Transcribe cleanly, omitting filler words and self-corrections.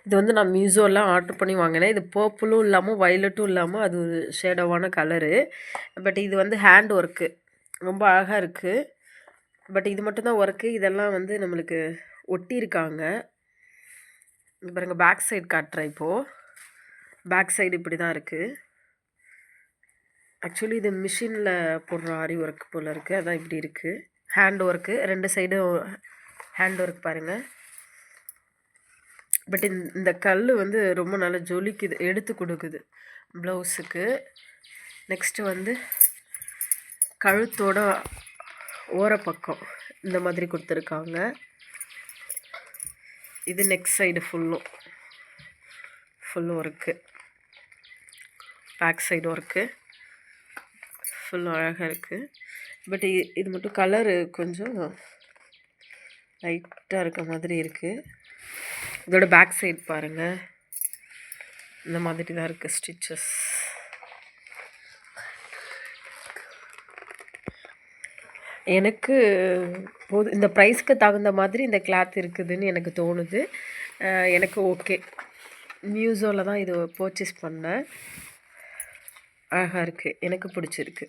இது வந்து நான் மீஷோலாம் ஆர்டர் பண்ணி வாங்கினேன். இது பர்பிளும் இல்லாமல் வயலட்டும் இல்லாமல் அது ஒரு ஷேடோவான கலரு. பட் இது வந்து ஹேண்ட் ஒர்க்கு ரொம்ப அழகாக இருக்குது. பட் இது மட்டும்தான் ஒர்க்கு. இதெல்லாம் வந்து நம்மளுக்கு ஒட்டியிருக்காங்க. இங்கே பாருங்கள், பேக் சைடு காட்டுறேன் இப்போது. பேக் சைடு இப்படி தான் இருக்குது. ஆக்சுவலி இது மிஷினில் போடுற ஆரி ஒர்க் போல் இருக்குது. அதான் இப்படி இருக்குது. ஹேண்ட் ஒர்க்கு, 2 சைடும் ஹேண்ட் ஒர்க் பாருங்கள். பட் இந்த கல் வந்து ரொம்ப நல்லா ஜொலிக்குது, எடுத்து கொடுக்குது ப்ளவுஸுக்கு. நெக்ஸ்ட்டு வந்து கழுத்தோட ஓரப்பக்கம் இந்த மாதிரி கொடுத்துருக்காங்க. இது நெக் சைடு ஃபுல்லும் work. Back side work full அழகாக இருக்குது. பட் இது மட்டும் கலரு கொஞ்சம் லைட்டாக இருக்க மாதிரி இருக்குது. இதோட பேக் சைடு பாருங்கள், இந்த மாதிரி தான் இருக்குது ஸ்டிச்சஸ். எனக்கு இந்த ப்ரைஸ்க்கு தகுந்த மாதிரி இந்த கிளாத் இருக்குதுன்னு எனக்கு தோணுது. எனக்கு ஓகே. மீஷோவில் தான் இது பர்ச்சேஸ் பண்ணேன். அழகாக இருக்குது, எனக்கு பிடிச்சிருக்கு.